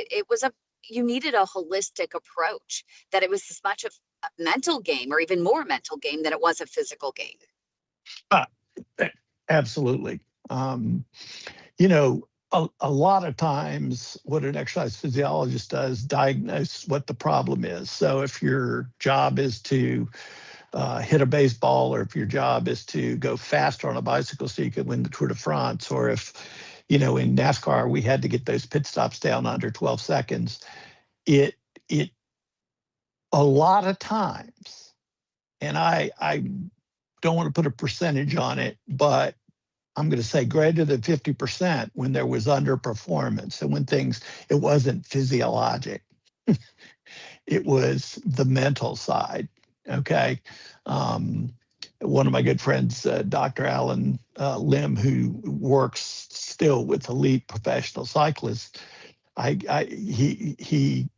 you needed a holistic approach, that it was as much of a mental game, or even more mental game, than it was a physical game. Absolutely. You know, a lot of times what an exercise physiologist does, diagnose what the problem is. So if your job is to hit a baseball, or if your job is to go faster on a bicycle so you can win the Tour de France, or if, in NASCAR, we had to get those pit stops down under 12 seconds, it a lot of times, and I don't want to put a percentage on it, but I'm going to say greater than 50% when there was underperformance, and when it wasn't physiologic. It was the mental side. Okay. One of my good friends, Dr. Alan Lim, who works still with elite professional cyclists, he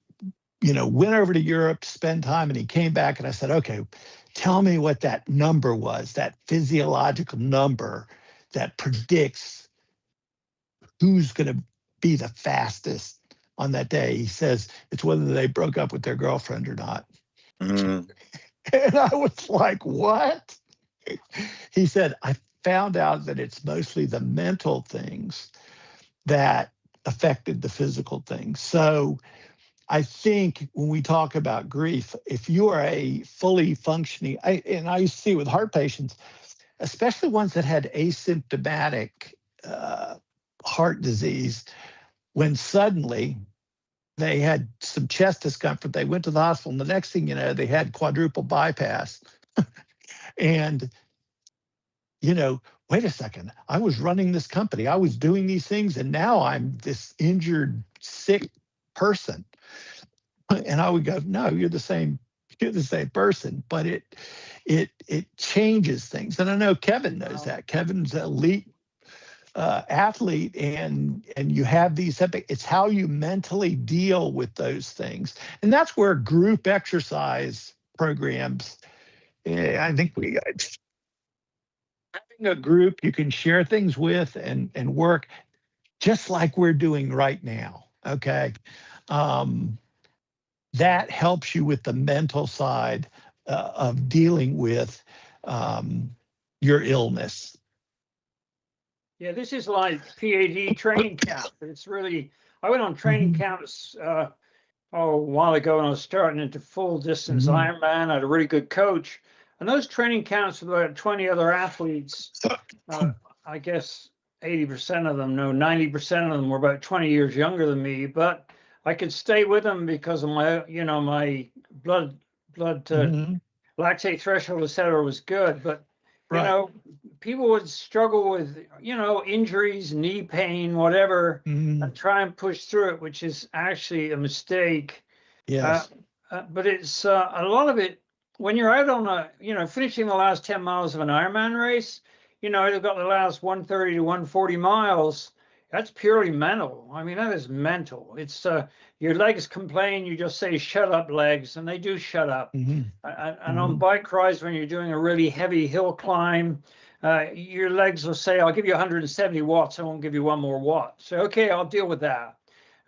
went over to Europe to spend time, and he came back, and I said, okay, tell me what that number was, that physiological number that predicts who's going to be the fastest on that day. He says it's whether they broke up with their girlfriend or not. Mm. And I was like, what? He said, I found out that it's mostly the mental things that affected the physical things. So I think when we talk about grief, if you are a fully functioning, and I used to see with heart patients, especially ones that had asymptomatic heart disease, when suddenly they had some chest discomfort, they went to the hospital, and the next thing you know, they had quadruple bypass. And, wait a second, I was running this company, I was doing these things, and now I'm this injured, sick person. And I would go, no, you're the same person, but it changes things. And I know Kevin knows that. Kevin's an elite athlete, and you have these it's how you mentally deal with those things. And that's where group exercise programs, I think having a group you can share things with and work just like we're doing right now. Okay. That helps you with the mental side of dealing with your illness. Yeah, this is like PAD training camp. It's really, I went on training camps a while ago when I was starting into full distance Ironman. I had a really good coach. And those training camps with about 20 other athletes, I guess 80% of them, no, 90% of them were about 20 years younger than me, but I could stay with them because of my, my blood lactate threshold, et cetera, was good. But, Right. people would struggle with, injuries, knee pain, whatever, and try and push through it, which is actually a mistake. Yes. But it's a lot of it when you're out on finishing the last 10 miles of an Ironman race, you've got the last 130 to 140 miles. That's purely mental. I mean, that is mental. It's your legs complain, you just say, shut up, legs, and they do shut up. And on bike rides, when you're doing a really heavy hill climb, your legs will say, I'll give you 170 watts, I won't give you one more watt. So, okay, I'll deal with that.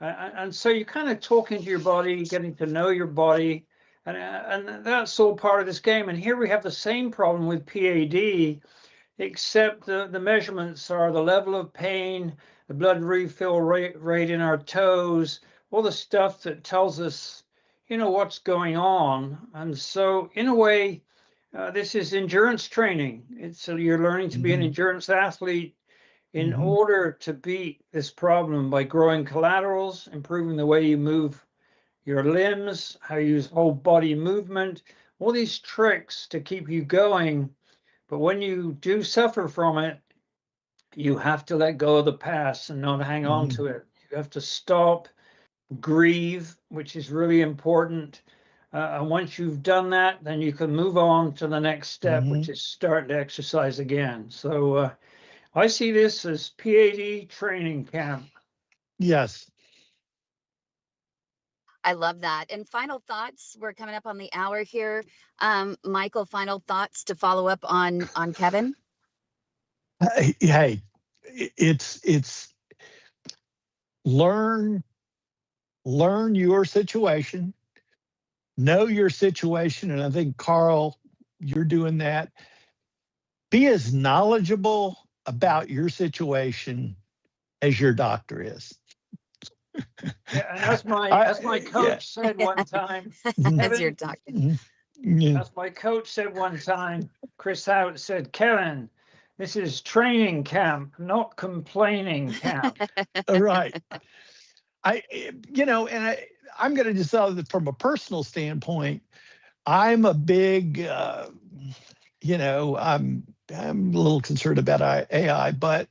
And so you're kind of talking to your body, getting to know your body, and that's all part of this game. And here we have the same problem with P.A.D., except the measurements are the level of pain, the blood refill rate in our toes, all the stuff that tells us, what's going on. And so in a way, this is endurance training. You're learning to be an endurance athlete in order to beat this problem by growing collaterals, improving the way you move your limbs, how you use whole body movement, all these tricks to keep you going. But when you do suffer from it, you have to let go of the past and not hang on to it. You have to stop, grieve, which is really important. And once you've done that, then you can move on to the next step, which is start to exercise again. So I see this as P.A.D. training camp. Yes. I love that. And final thoughts. We're coming up on the hour here. Michael, final thoughts to follow up on Kevin. Hey, it's learn your situation, know your situation, and I think Carl, you're doing that. Be as knowledgeable about your situation as your doctor is. Yeah, and as my coach said one time, That's your doctor. As my coach said one time, Chris Howard said, Kevin, this is training camp, not complaining camp. Right. I'm going to just tell that from a personal standpoint, I'm a big, I'm a little concerned about AI, but,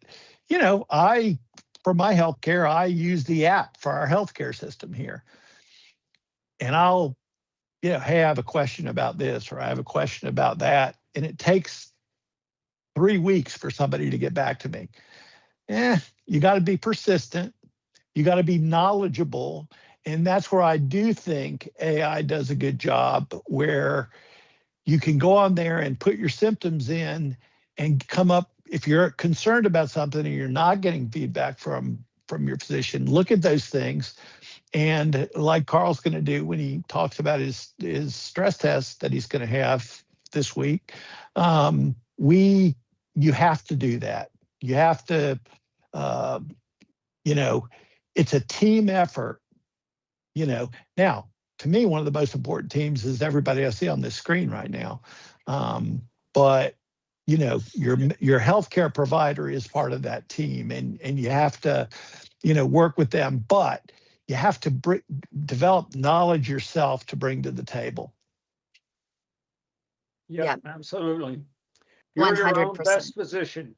for my healthcare, I use the app for our healthcare system here. And I'll, hey, I have a question about this, or I have a question about that. And it takes 3 weeks for somebody to get back to me. You got to be persistent. You got to be knowledgeable. And that's where I do think AI does a good job, where you can go on there and put your symptoms in and come up. If you're concerned about something and you're not getting feedback from your physician, look at those things. And like Carl's going to do when he talks about his stress test that he's going to have this week, you have to do that. You have to, it's a team effort. Now, to me, one of the most important teams is everybody I see on this screen right now. But your healthcare provider is part of that team, and you have to, work with them. But you have to develop knowledge yourself to bring to the table. Yeah, absolutely. You're 100%. in your own best position.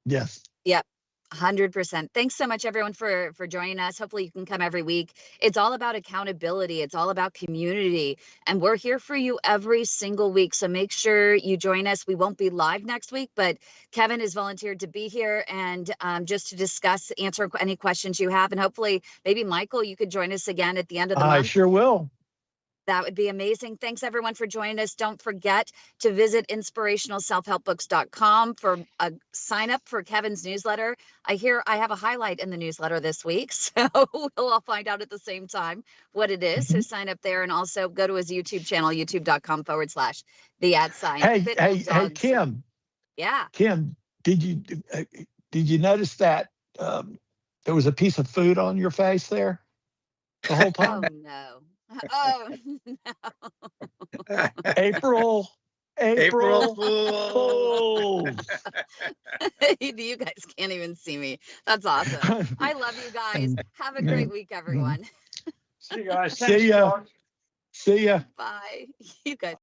Yes. Yep. 100%. Thanks so much, everyone, for joining us. Hopefully you can come every week. It's all about accountability. It's all about community. And we're here for you every single week. So make sure you join us. We won't be live next week, but Kevin has volunteered to be here and just to discuss, answer any questions you have. And hopefully maybe Michael, you could join us again at the end of the month. I sure will. That would be amazing. Thanks, everyone, for joining us. Don't forget to visit inspirationalselfhelpbooks.com for a sign up for Kevin's newsletter. I have a highlight in the newsletter this week, so we'll all find out at the same time what it is. So sign up there, and also go to his YouTube channel, youtube.com/the@sign. Hey, Kim. Yeah. Kim, did you notice that there was a piece of food on your face there? the whole Oh time. no. Oh no. April April Fool. Fools. You guys can't even see me. That's awesome. I love you guys. Have a great week, everyone. See you guys. Thanks, See ya. Doc. See ya. Bye. You guys.